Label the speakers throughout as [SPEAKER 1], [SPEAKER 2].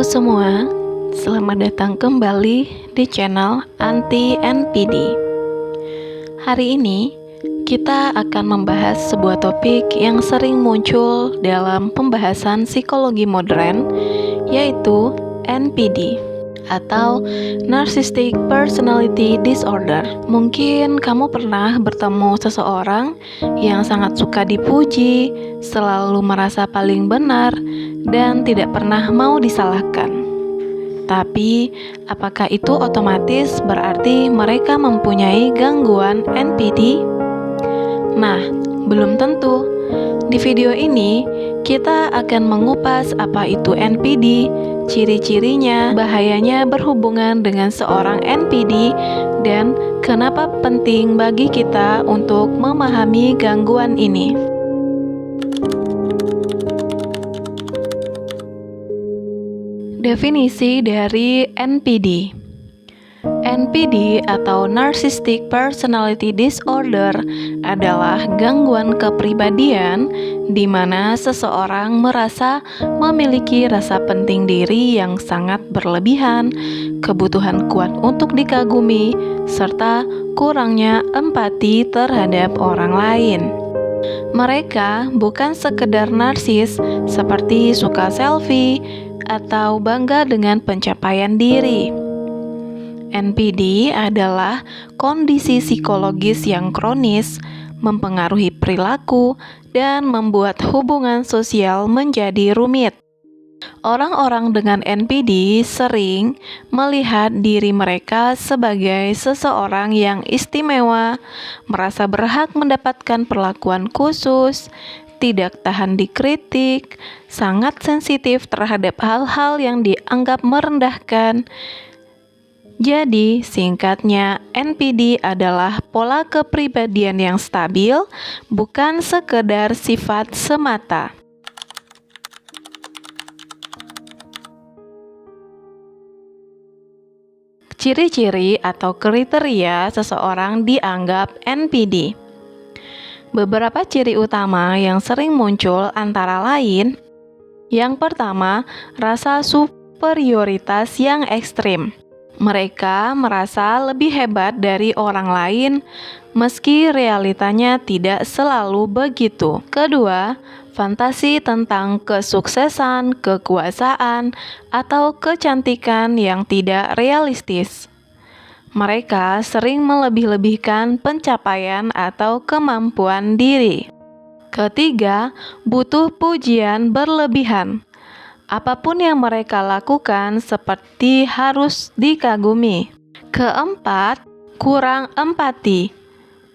[SPEAKER 1] semua, selamat datang kembali di channel Anti NPD. Hari ini kita akan membahas sebuah topik yang sering muncul dalam pembahasan psikologi modern, yaitu NPD atau Narcissistic Personality Disorder. Mungkin kamu pernah bertemu seseorang yang sangat suka dipuji, selalu merasa paling benar, dan tidak pernah mau disalahkan. Tapi, apakah itu otomatis berarti mereka mempunyai gangguan NPD? Nah, belum tentu. Di video ini, kita akan mengupas apa itu NPD, ciri-cirinya, bahayanya berhubungan dengan seorang NPD, dan kenapa penting bagi kita untuk memahami gangguan ini. Definisi dari NPD. NPD atau Narcissistic Personality Disorder adalah gangguan kepribadian di mana seseorang merasa memiliki rasa penting diri yang sangat berlebihan, kebutuhan kuat untuk dikagumi, serta kurangnya empati terhadap orang lain. Mereka bukan sekedar narsis seperti suka selfie atau bangga dengan pencapaian diri. NPD adalah kondisi psikologis yang kronis, mempengaruhi perilaku, dan membuat hubungan sosial menjadi rumit. Orang-orang dengan NPD sering melihat diri mereka sebagai seseorang yang istimewa, merasa berhak mendapatkan perlakuan khusus, tidak tahan dikritik, sangat sensitif terhadap hal-hal yang dianggap merendahkan. Jadi, singkatnya, NPD adalah pola kepribadian yang stabil, bukan sekedar sifat semata. Ciri-ciri atau kriteria seseorang dianggap NPD. Beberapa ciri utama yang sering muncul antara lain, yang pertama, rasa superioritas yang ekstrim. Mereka merasa lebih hebat dari orang lain, meski realitanya tidak selalu begitu. Kedua, fantasi tentang kesuksesan, kekuasaan, atau kecantikan yang tidak realistis. Mereka sering melebih-lebihkan pencapaian atau kemampuan diri. Ketiga, butuh pujian berlebihan. Apapun yang mereka lakukan seperti harus dikagumi. Keempat, kurang empati.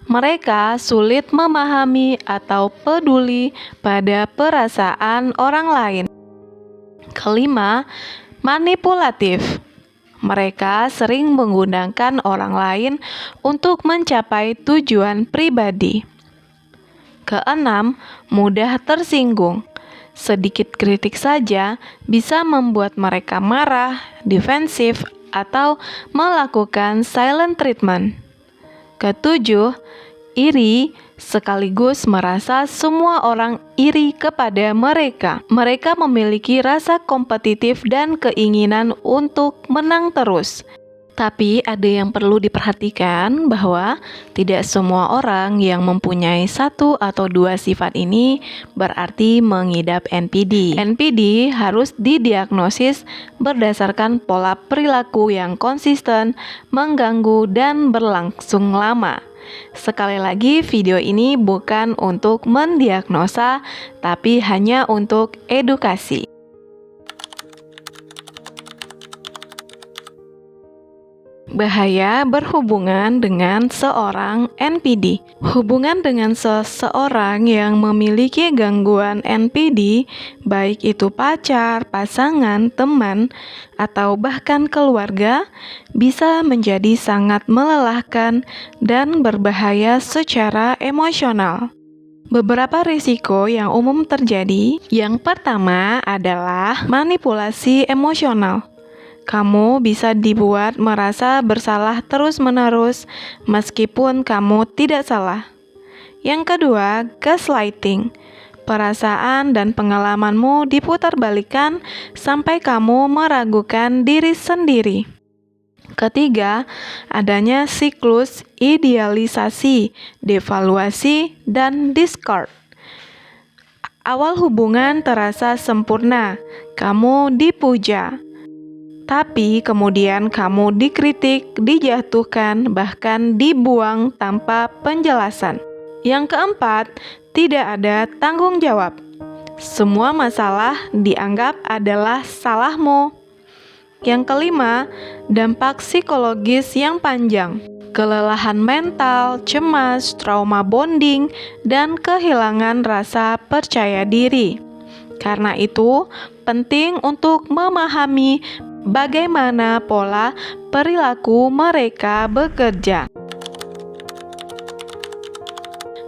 [SPEAKER 1] Mereka sulit memahami atau peduli pada perasaan orang lain. Kelima, manipulatif. Mereka sering menggunakan orang lain untuk mencapai tujuan pribadi. Keenam, mudah tersinggung. Sedikit kritik saja bisa membuat mereka marah, defensif, atau melakukan silent treatment. Ketujuh, iri, sekaligus merasa semua orang iri kepada mereka. Mereka memiliki rasa kompetitif dan keinginan untuk menang terus. Tapi ada yang perlu diperhatikan bahwa tidak semua orang yang mempunyai satu atau dua sifat ini berarti mengidap NPD. NPD harus didiagnosis berdasarkan pola perilaku yang konsisten, mengganggu, dan berlangsung lama. Sekali lagi, video ini bukan untuk mendiagnosa, tapi hanya untuk edukasi. Bahaya berhubungan dengan seorang NPD. Hubungan dengan seseorang yang memiliki gangguan NPD, baik itu pacar, pasangan, teman, atau bahkan keluarga, bisa menjadi sangat melelahkan dan berbahaya secara emosional. Beberapa risiko yang umum terjadi, yang pertama adalah manipulasi emosional. Kamu bisa dibuat merasa bersalah terus-menerus meskipun kamu tidak salah. Yang kedua, gaslighting. Perasaan dan pengalamanmu diputarbalikkan sampai kamu meragukan diri sendiri. Ketiga, adanya siklus idealisasi, devaluasi, dan discard. Awal hubungan terasa sempurna, kamu dipuja. Tapi kemudian kamu dikritik, dijatuhkan, bahkan dibuang tanpa penjelasan. Yang keempat, tidak ada tanggung jawab. Semua masalah dianggap adalah salahmu. Yang kelima, dampak psikologis yang panjang. Kelelahan mental, cemas, trauma bonding, dan kehilangan rasa percaya diri. Karena itu, penting untuk memahami bagaimana pola perilaku mereka bekerja.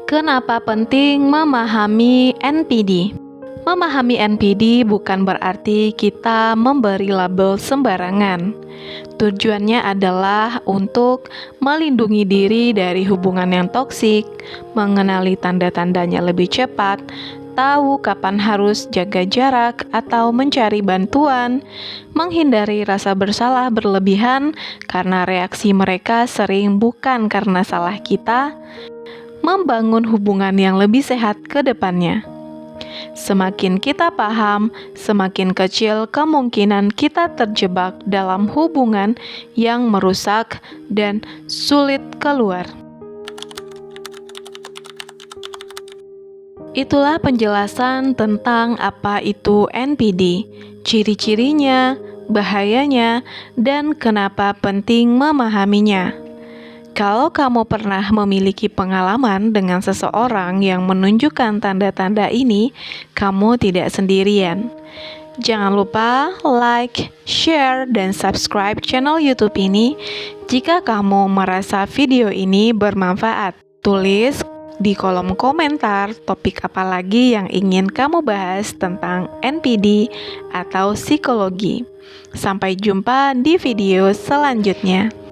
[SPEAKER 1] Kenapa penting memahami NPD? Memahami NPD bukan berarti kita memberi label sembarangan. Tujuannya adalah untuk melindungi diri dari hubungan yang toksik, mengenali tanda-tandanya lebih cepat, tahu kapan harus jaga jarak atau mencari bantuan, menghindari rasa bersalah berlebihan karena reaksi mereka sering bukan karena salah kita, membangun hubungan yang lebih sehat ke depannya. Semakin kita paham, semakin kecil kemungkinan kita terjebak dalam hubungan yang merusak dan sulit keluar. Itulah penjelasan tentang apa itu NPD, ciri-cirinya, bahayanya, dan kenapa penting memahaminya. Kalau kamu pernah memiliki pengalaman dengan seseorang yang menunjukkan tanda-tanda ini, kamu tidak sendirian. Jangan lupa like, share, dan subscribe channel YouTube ini jika kamu merasa video ini bermanfaat. Tulis di kolom komentar topik apa lagi yang ingin kamu bahas tentang NPD atau psikologi. Sampai jumpa di video selanjutnya.